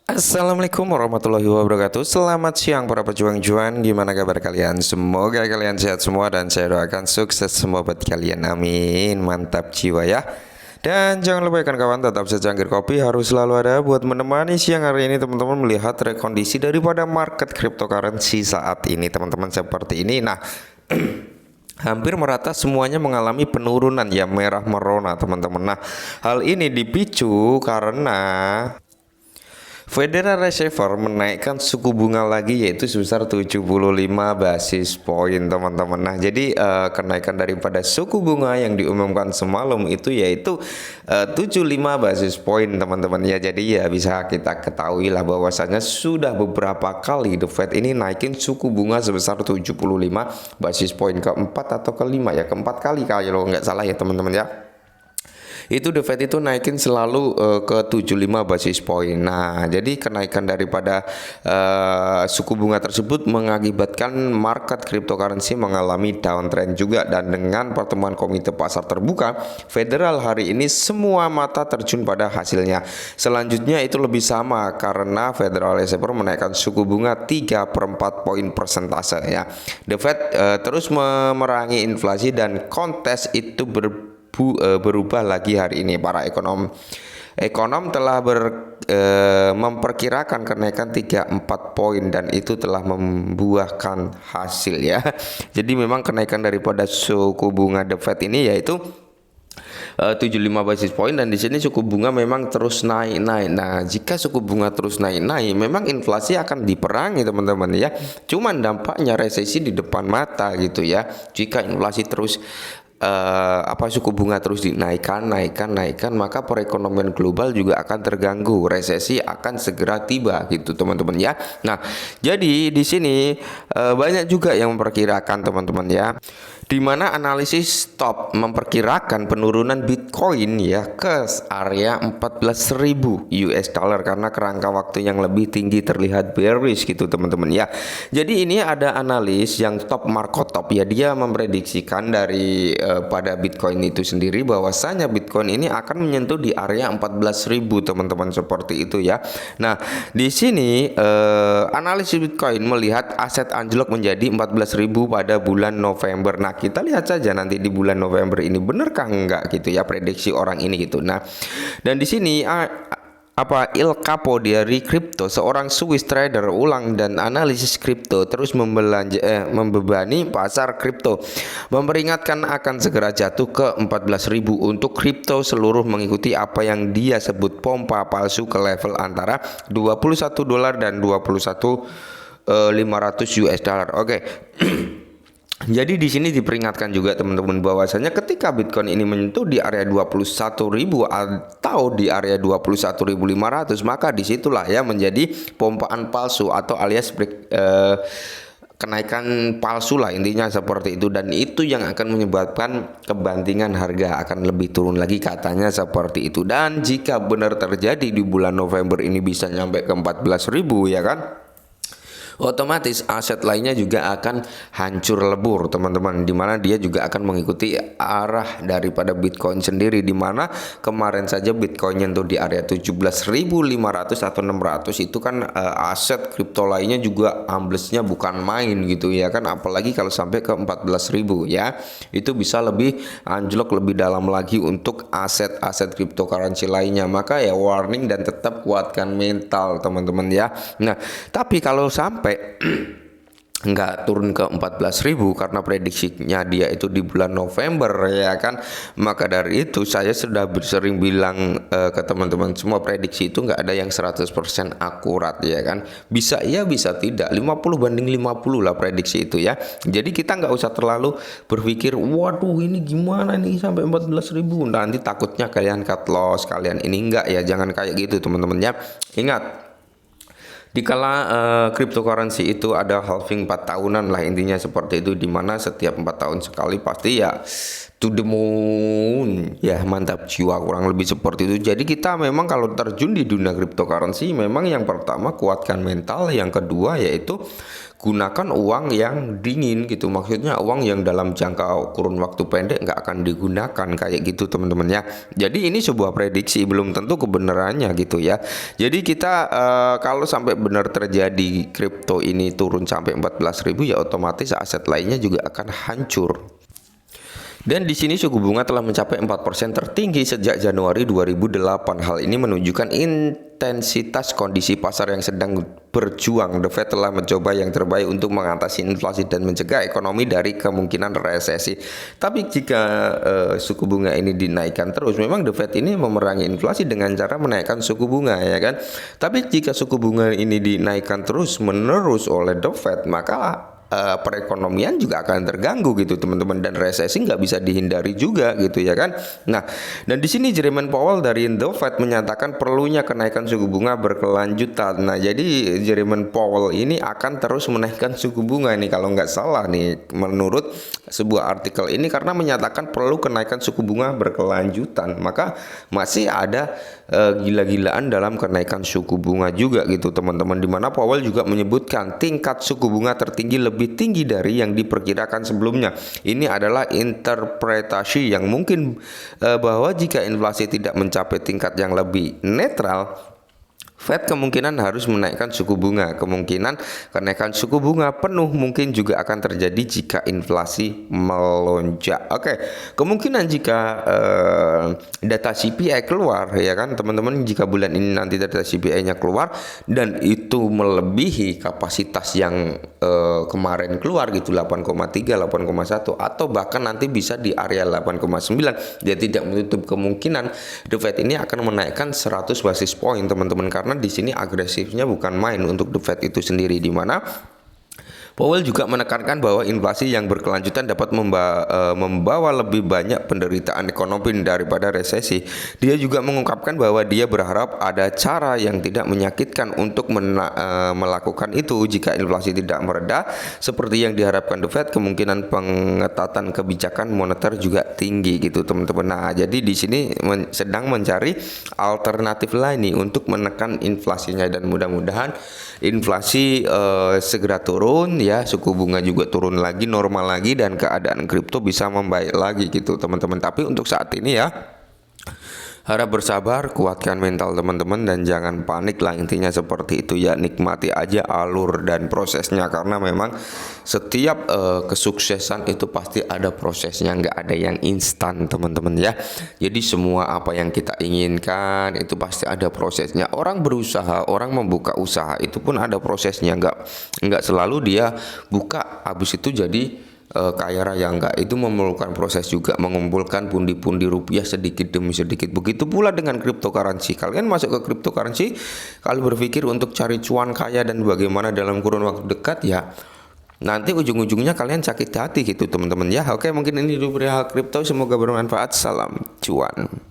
Assalamualaikum warahmatullahi wabarakatuh. Selamat siang para pejuang juang. Gimana kabar kalian? Semoga kalian sehat semua dan saya doakan sukses semua buat kalian. Amin. Mantap jiwa ya. Dan jangan lupa ya kawan tetap secangkir kopi harus selalu ada buat menemani siang hari ini teman-teman melihat rekondisi daripada market cryptocurrency saat ini teman-teman seperti ini. Nah, hampir merata semuanya mengalami penurunan ya, merah merona teman-teman. Nah, hal ini dipicu karena Federal Reserve menaikkan suku bunga lagi yaitu sebesar 75 basis point teman-teman. Nah, jadi kenaikan daripada suku bunga yang diumumkan semalam itu yaitu 75 basis point teman-teman ya. Jadi ya bisa kita ketahui lah bahwasanya sudah beberapa kali The Fed ini naikin suku bunga sebesar 75 basis point, keempat atau kelima ya, keempat kali kalau nggak salah ya teman-teman ya. Itu The Fed itu naikin selalu ke 75 basis point. Nah, jadi kenaikan daripada suku bunga tersebut mengakibatkan market cryptocurrency mengalami downtrend juga, dan dengan pertemuan komite pasar terbuka federal hari ini semua mata terjun pada hasilnya. Selanjutnya itu lebih sama karena Federal Reserve menaikkan suku bunga 3/4 poin persentase ya. The Fed terus memerangi inflasi dan kontes itu berubah lagi hari ini. Para ekonom telah memperkirakan kenaikan 3-4 poin dan itu telah membuahkan hasil ya. Jadi memang kenaikan daripada suku bunga The Fed ini yaitu 75 basis point, dan di sini suku bunga memang terus naik-naik. Nah, jika suku bunga terus naik-naik, memang inflasi akan diperangi teman-teman ya. Cuman dampaknya resesi di depan mata gitu ya. Jika inflasi terus suku bunga terus dinaikkan, maka perekonomian global juga akan terganggu, resesi akan segera tiba gitu teman-teman ya. Nah, jadi di sini banyak juga yang memperkirakan teman-teman ya, di mana analisis top memperkirakan penurunan Bitcoin ya ke area 14.000 US dollar karena kerangka waktu yang lebih tinggi terlihat bearish gitu teman-teman ya. Jadi ini ada analis yang top Marco Top ya, dia memprediksikan dari pada Bitcoin itu sendiri bahwasanya Bitcoin ini akan menyentuh di area 14.000 teman-teman seperti itu ya. Nah, di sini analisis Bitcoin melihat aset anjlok menjadi 14.000 pada bulan November. Nah, kita lihat saja nanti di bulan November ini benarkah enggak gitu ya prediksi orang ini gitu. Nah, dan di sini Il Capo dari Crypto, seorang Swiss trader ulang dan analisis kripto terus membebani pasar kripto, memperingatkan akan segera jatuh ke 14.000 untuk kripto seluruh mengikuti apa yang dia sebut pompa palsu ke level antara 21 dolar dan 21.500 US dollar. Oke. Jadi di sini diperingatkan juga teman-teman bahwasanya ketika Bitcoin ini menyentuh di area 21.000 atau di area 21.500, maka disitulah ya menjadi pompaan palsu atau alias kenaikan palsu lah, intinya seperti itu, dan itu yang akan menyebabkan kebantingan harga akan lebih turun lagi katanya seperti itu. Dan jika benar terjadi di bulan November ini bisa nyampe ke 14.000 ya kan, otomatis aset lainnya juga akan hancur lebur teman-teman, dimana dia juga akan mengikuti arah daripada Bitcoin sendiri, dimana kemarin saja Bitcoin nyentuh di area 17.500 atau 600 itu kan aset kripto lainnya juga amblesnya bukan main gitu ya kan, apalagi kalau sampai ke 14.000 ya, itu bisa lebih anjlok lebih dalam lagi untuk aset-aset cryptocurrency lainnya. Maka ya warning dan tetap kuatkan mental teman-teman ya. Nah, tapi kalau sampai nggak turun ke 14.000 karena prediksinya dia itu di bulan November ya kan, maka dari itu saya sudah sering bilang ke teman-teman semua, prediksi itu nggak ada yang 100% akurat ya kan, bisa iya bisa tidak, 50/50 lah prediksi itu ya. Jadi kita nggak usah terlalu berpikir waduh ini gimana nih sampai 14.000 nanti takutnya kalian cut loss kalian ini, enggak ya, jangan kayak gitu teman-teman ya. Ingat, dikala cryptocurrency itu ada halving 4 tahunan lah, intinya seperti itu, dimana setiap 4 tahun sekali pasti ya to the moon. Ya, mantap jiwa, kurang lebih seperti itu. Jadi kita memang kalau terjun di dunia cryptocurrency, memang yang pertama kuatkan mental, yang kedua yaitu gunakan uang yang dingin gitu. Maksudnya uang yang dalam jangka kurun waktu pendek nggak akan digunakan kayak gitu teman-teman ya. Jadi ini sebuah prediksi, belum tentu kebenarannya gitu ya. Jadi kita kalau sampai benar terjadi kripto ini turun sampai 14.000, ya otomatis aset lainnya juga akan hancur. Dan di sini suku bunga telah mencapai 4% tertinggi sejak Januari 2008. Hal ini menunjukkan intensitas kondisi pasar yang sedang berjuang. The Fed telah mencoba yang terbaik untuk mengatasi inflasi dan mencegah ekonomi dari kemungkinan resesi. Tapi jika suku bunga ini dinaikkan terus, memang The Fed ini memerangi inflasi dengan cara menaikkan suku bunga, ya kan? Tapi jika suku bunga ini dinaikkan terus menerus oleh The Fed, maka perekonomian juga akan terganggu gitu teman-teman, dan resesi nggak bisa dihindari juga gitu ya kan. Nah, dan di sini Jerome Powell dari The Fed menyatakan perlunya kenaikan suku bunga berkelanjutan. Nah, jadi Jerome Powell ini akan terus menaikkan suku bunga ini kalau nggak salah nih menurut sebuah artikel ini, karena menyatakan perlu kenaikan suku bunga berkelanjutan. Maka masih ada gila-gilaan dalam kenaikan suku bunga juga gitu teman-teman, dimana Powell juga menyebutkan tingkat suku bunga tertinggi lebih tinggi dari yang diperkirakan sebelumnya. Ini adalah interpretasi yang mungkin bahwa jika inflasi tidak mencapai tingkat yang lebih netral, Fed kemungkinan harus menaikkan suku bunga. Kemungkinan kenaikan suku bunga penuh mungkin juga akan terjadi jika inflasi melonjak. Oke, kemungkinan jika data CPI keluar, ya kan teman-teman, jika bulan ini nanti data CPI-nya keluar dan itu melebihi kapasitas yang kemarin keluar gitu, 8,3, 8,1, atau bahkan nanti bisa di area 8,9, dia tidak menutup kemungkinan The Fed ini akan menaikkan 100 basis point teman-teman, karena di sini agresifnya bukan main untuk The Fed itu sendiri, di mana Powell juga menekankan bahwa inflasi yang berkelanjutan dapat membawa lebih banyak penderitaan ekonomi daripada resesi. Dia juga mengungkapkan bahwa dia berharap ada cara yang tidak menyakitkan untuk melakukan itu. Jika inflasi tidak mereda seperti yang diharapkan The Fed, kemungkinan pengetatan kebijakan moneter juga tinggi gitu teman-teman. Nah, jadi di sini sedang mencari alternatif lain nih untuk menekan inflasinya, dan mudah-mudahan inflasi segera turun ya, suku bunga juga turun lagi, normal lagi, dan keadaan kripto bisa membaik lagi gitu teman-teman. Tapi untuk saat ini ya, harap bersabar, kuatkan mental teman-teman, dan jangan panik lah, intinya seperti itu ya. Nikmati aja alur dan prosesnya, karena memang setiap kesuksesan itu pasti ada prosesnya, nggak ada yang instan teman-teman ya. Jadi semua apa yang kita inginkan itu pasti ada prosesnya. Orang berusaha, orang membuka usaha itu pun ada prosesnya, nggak selalu dia buka habis itu jadi kaya raya, enggak. Itu memerlukan proses juga, mengumpulkan pundi-pundi rupiah sedikit demi sedikit. Begitu pula dengan cryptocurrency. Kalian masuk ke cryptocurrency kalau berpikir untuk cari cuan kaya dan bagaimana dalam kurun waktu dekat, ya nanti ujung-ujungnya kalian sakit hati gitu teman-teman ya. Oke, mungkin ini dulu perihal kripto, semoga bermanfaat. Salam cuan.